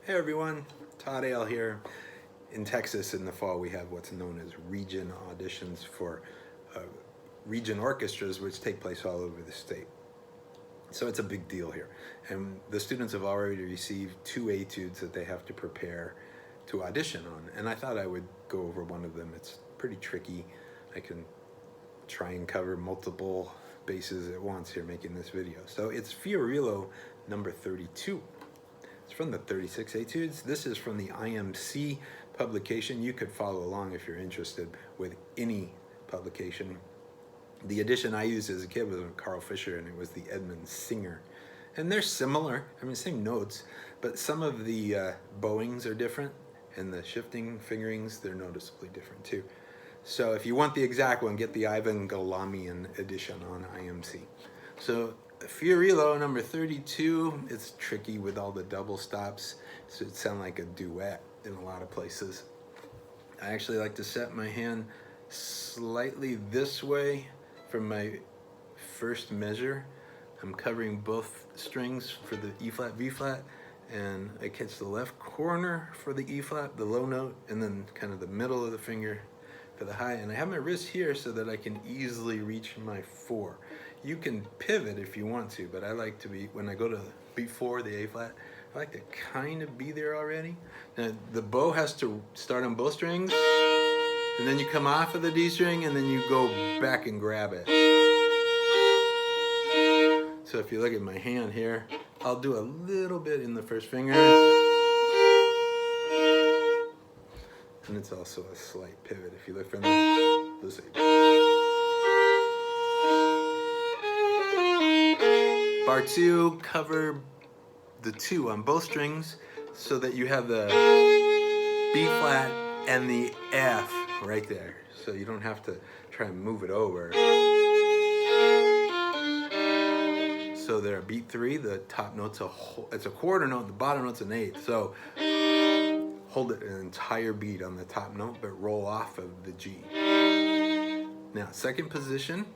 Hey everyone, Todd Ale here. In Texas in the fall we have what's known as region auditions for region orchestras, which take place all over the state. So it's a big deal here. And the students have already received 2 etudes that they have to prepare to audition on. And I thought I would go over one of them. It's pretty tricky. I can try and cover multiple bases at once here making this video. So it's Fiorillo number 32. It's from the 36 Etudes. This is from the IMC publication. You could follow along if you're interested with any publication. The edition I used as a kid was with Carl Fischer, and it was the Edmund Singer. And they're similar, I mean, same notes, but some of the bowings are different, and the shifting fingerings, they're noticeably different too. So if you want the exact one, get the Ivan Galamian edition on IMC. So Fiorillo number 32, it's tricky with all the double stops, so it sounds like a duet in a lot of places. I actually like to set my hand slightly this way from my first measure. I'm covering both strings for the E flat, B flat, and I catch the left corner for the E flat, the low note, and then kind of the middle of the finger for the high. And I have my wrist here so that I can easily reach my 4. You can pivot if you want to, but I like to be, when I go to beat 4, the A flat, I like to kind of be there already. Now the bow has to start on both strings, and then you come off of the D string, and then you go back and grab it. So if you look at my hand here, I'll do a little bit in the first finger, and it's also a slight pivot if you look from the side. Bar 2, cover the 2 on both strings so that you have the B flat and the F right there. So you don't have to try and move it over. So there, beat 3, the top note's it's a quarter note, the bottom note's an eighth. So hold it an entire beat on the top note, but roll off of the G. Now, second position,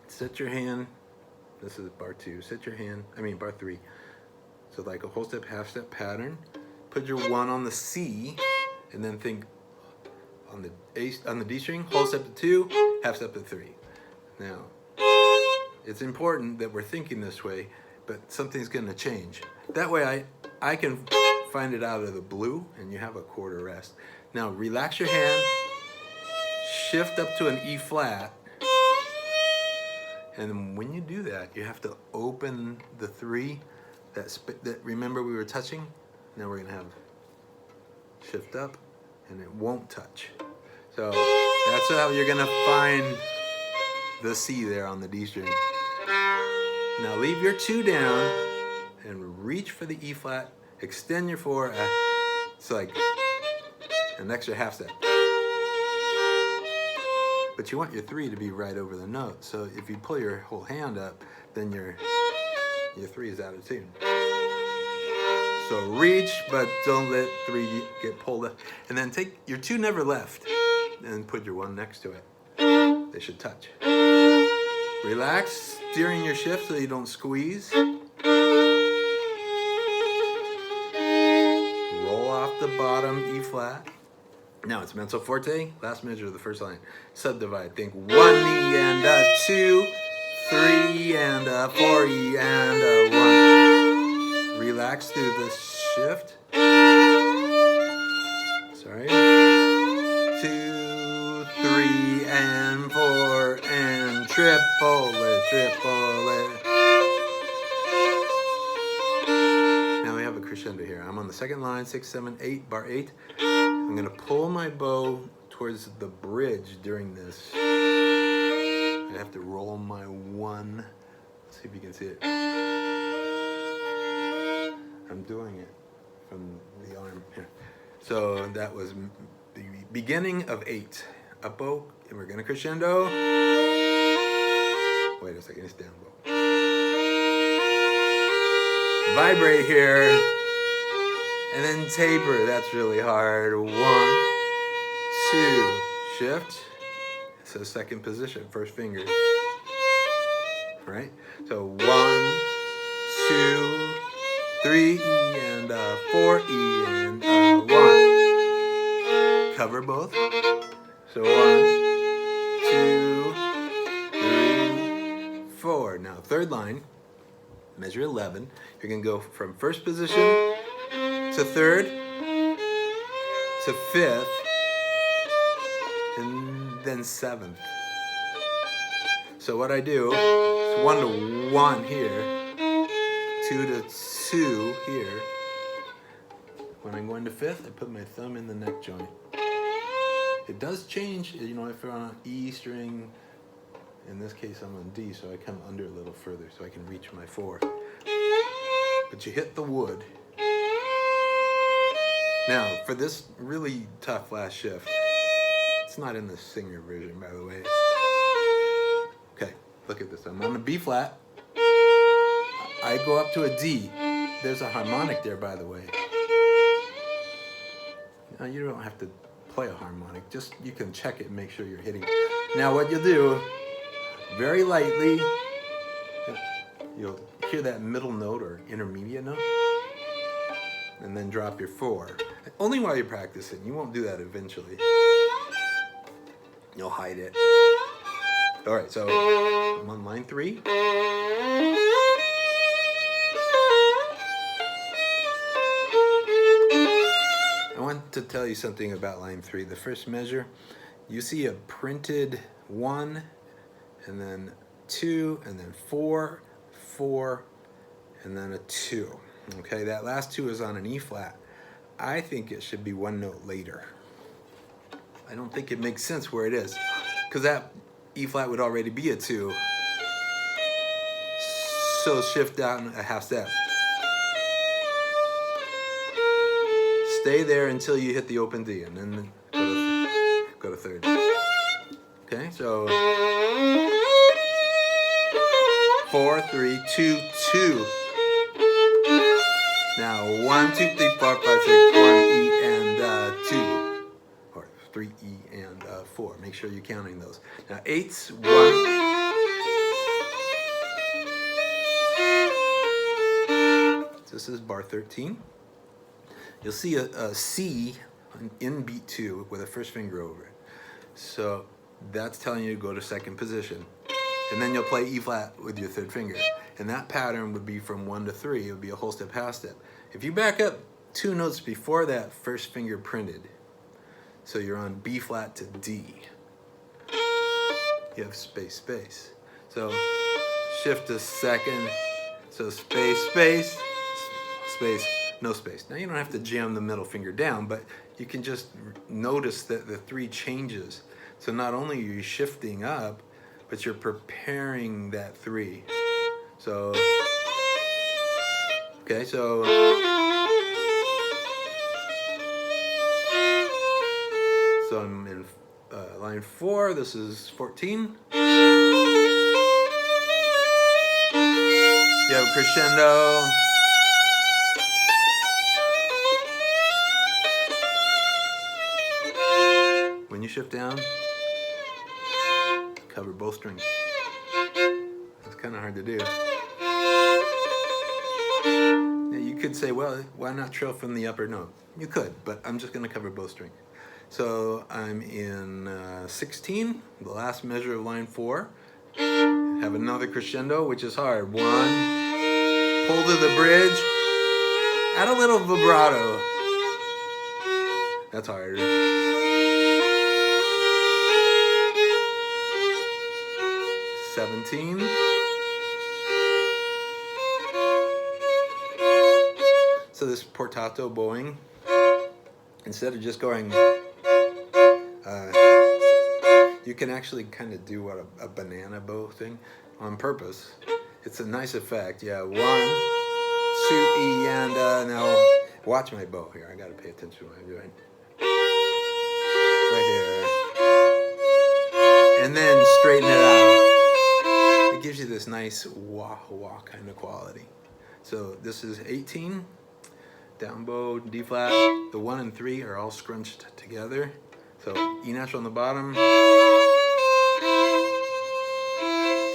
set your hand. This is bar 2. Set your hand, bar 3. So like a whole step, half step pattern. Put your 1 on the C, and then think on the D string, whole step to 2, half step to 3. Now, it's important that we're thinking this way, but something's gonna change. That way I can find it out of the blue, and you have a quarter rest. Now relax your hand, shift up to an E flat, and when you do that, you have to open the 3 that remember we were touching. Now we're gonna have shift up, and it won't touch. So that's how you're gonna find the C there on the D string. Now leave your 2 down and reach for the E flat, extend your 4, it's like an extra half step. But you want your 3 to be right over the note. So if you pull your whole hand up, then your 3 is out of tune. So reach, but don't let 3 get pulled up. And then take your 2 never left and put your 1 next to it. They should touch. Relax, steering your shift so you don't squeeze. Roll off the bottom E flat. Now it's mezzo forte, last measure of the first line. Subdivide, think 1 E and a 2, 3 and a 4 E and a 1. Relax through the shift. Sorry. 2, 3 and 4 and triple it, triple it. Now we have a crescendo here. I'm on the second line, 6, 7, 8, bar 8. I'm gonna pull my bow towards the bridge during this. I have to roll my 1. Let's see if you can see it. I'm doing it from the arm here. So that was the beginning of 8. Up bow, and we're gonna crescendo. Wait a second, it's down bow. Vibrate here. And then taper, that's really hard. 1, 2, shift. So second position, first finger. Right? So 1, 2, 3 E and a 4 E cover both. So 1, 2, 3, 4. Now third line, measure 11. You're going to go from first position to third to fifth and then seventh. So what I do is 1 to 1 here, 2 to 2 here. When I'm going to fifth, I put my thumb in the neck joint. It does change, you know, if you're on an E string, in this case I'm on D, so I come under a little further so I can reach my 4. But you hit the wood. Now, for this really tough last shift, it's not in the singer version, by the way. Okay, look at this. I'm on a B flat. I go up to a D. There's a harmonic there, by the way. Now, you don't have to play a harmonic. Just, you can check it and make sure you're hitting. Now, what you'll do, very lightly, you'll hear that middle note or intermediate note, and then drop your 4. Only while you're practicing. You won't do that eventually. You'll hide it. All right, so I'm on line 3. I want to tell you something about line 3. The first measure, you see a printed 1, and then 2, and then 4, 4, and then a 2. Okay, that last 2 is on an E flat. I think it should be 1 note later. I don't think it makes sense where it is, because that E flat would already be a 2. So shift down a half step. Stay there until you hit the open D, and then go to third. Okay, so 4, 3, 2, 2. Now 1, 2, 3, 4, 5, 6, 1 E and 2, or 3 E and 4. Make sure you're counting those. Now 8's 1. This is bar 13. You'll see a C in beat 2 with a first finger over it. So that's telling you to go to second position. And then you'll play E flat with your third finger. And that pattern would be from 1 to 3. It would be a whole step, half step. If you back up 2 notes before that first finger printed, so you're on B flat to D, you have space, space. So shift to second, so space, space, space, no space. Now you don't have to jam the middle finger down, but you can just notice that the 3 changes. So not only are you shifting up, but you're preparing that 3. So, okay, so I'm in line 4. This is 14. You have a crescendo. When you shift down, cover both strings. It's kind of hard to do. Now you could say, well, why not trill from the upper note? You could, but I'm just going to cover both strings. So I'm in 16, the last measure of line 4. Have another crescendo, which is hard. 1, pull to the bridge, add a little vibrato. That's harder. 17. So this portato bowing, instead of just going, you can actually kind of do what a banana bow thing on purpose. It's a nice effect. Yeah, 1, 2 E, and now watch my bow here. I gotta pay attention to what I'm doing. Right here, and then straighten it out. It gives you this nice wah-wah kind of quality. So this is 18, down bow, D flat. The 1 and 3 are all scrunched together. So E natural on the bottom.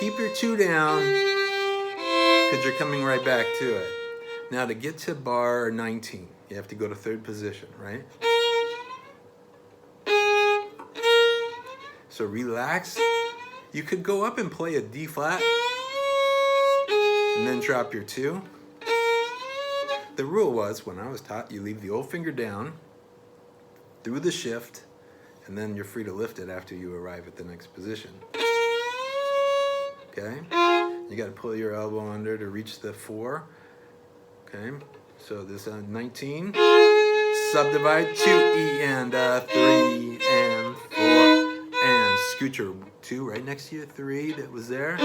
Keep your 2 down, because you're coming right back to it. Now to get to bar 19, you have to go to third position, right? So relax. You could go up and play a D flat and then drop your 2. The rule was, when I was taught, you leave the old finger down through the shift, and then you're free to lift it after you arrive at the next position. Okay? You got to pull your elbow under to reach the 4. Okay? So this 19. Subdivide 2E and 3 and 4. And scoot your 2 right next to your 3 that was there.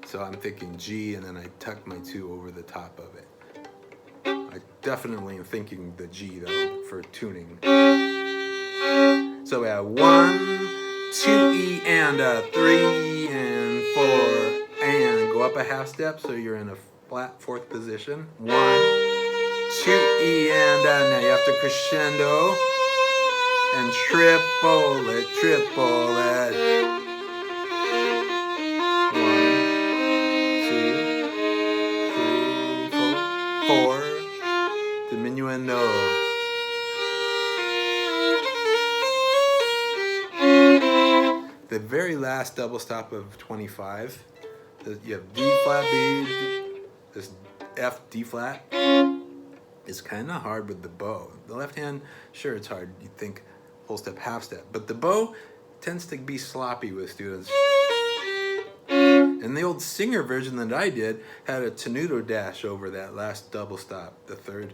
So I'm thinking G, and then I tuck my 2 over the top of it. I definitely am thinking the G though for tuning. So we have 1, 2E and 3 and 4, and go up a half step so you're in a flat 4th position. 1, 2E and now you have to crescendo and triple it. 1, 2, 3, 4, diminuendo. The very last double stop of 25, you have D flat B, this F D flat. It's kind of hard with the bow. The left hand, sure, it's hard. You think whole step, half step, but the bow tends to be sloppy with students. And the old Singer version that I did had a tenuto dash over that last double stop, the 3rd.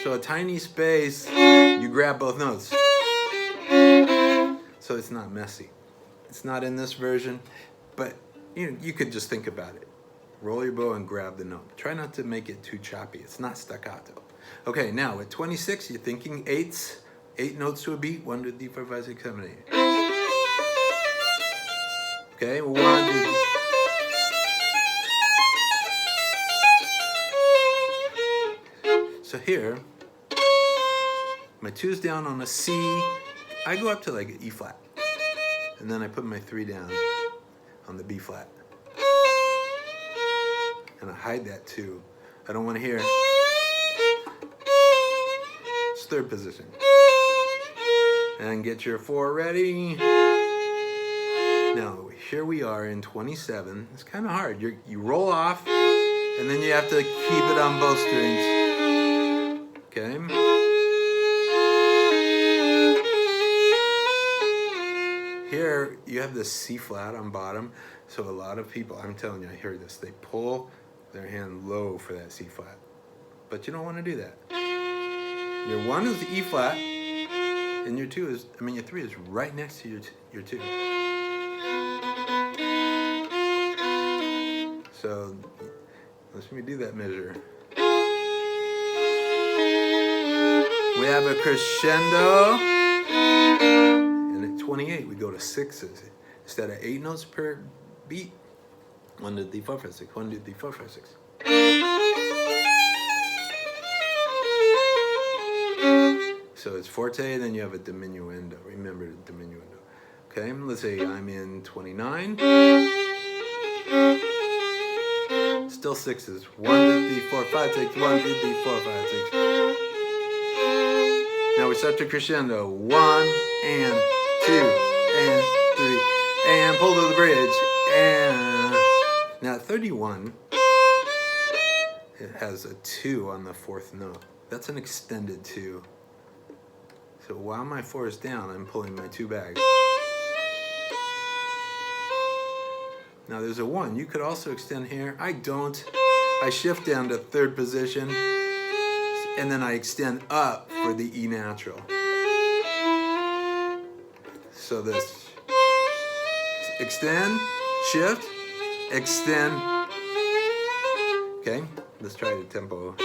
So a tiny space, you grab both notes. So it's not messy. It's not in this version, but you could just think about it. Roll your bow and grab the note. Try not to make it too choppy. It's not staccato. Okay, now at 26, you're thinking 8s. 8 notes to a beat. 1, 2, 3, 4, 5, 6, 7, 8. Okay, 1, 2. So here, my 2's down on a C. I go up to like an E flat, and then I put my 3 down on the B flat, and I hide that 2. I don't want to hear. It's 3rd position, and get your 4 ready. Now here we are in 27. It's kind of hard. You roll off, and then you have to keep it on both strings. Okay. Here, you have this C flat on bottom, so a lot of people, I'm telling you, I hear this, they pull their hand low for that C flat, but you don't want to do that. Your 1 is the E flat, and your 3 is right next to your 2. So, let me do that measure. We have a crescendo. 28, we go to 6s. Instead of 8 notes per beat, 1, 2, 3, 4, 5, 6, 1, 2, 3, 4, 5, 6. So it's forte, then you have a diminuendo. Remember the diminuendo. Okay, let's say I'm in 29. Still 6s. 1, 2, 3, 4, 5, 6. 1, 2, 3, 4, 5, 6. Now we start to crescendo. 1 and 2 and 3 and pull to the bridge, and now 31, it has a 2 on the 4th note. That's an extended 2. So while my 4 is down, I'm pulling my 2 back. Now there's a 1. You could also extend here. I don't. I shift down to 3rd position, and then I extend up for the E natural. So this, extend, shift, extend. Okay, let's try the tempo.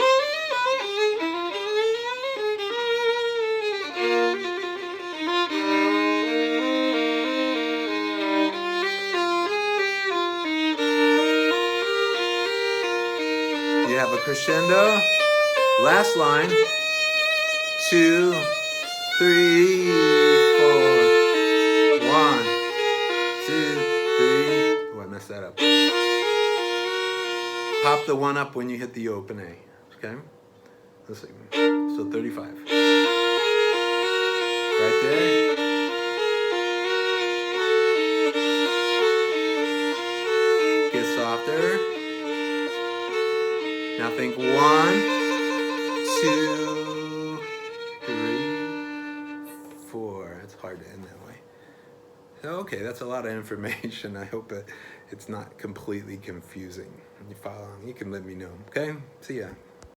You have a crescendo, last line, 2, 3, 4. 1, 2, 3. Oh, I messed that up. Pop the 1 up when you hit the open A. Okay? Let's see. So 35. Right there. Get softer. Now think 1, 2, 3, 4. It's hard to end that way. So, okay, that's a lot of information. I hope that it's not completely confusing. You follow, you can let me know. Okay? See ya.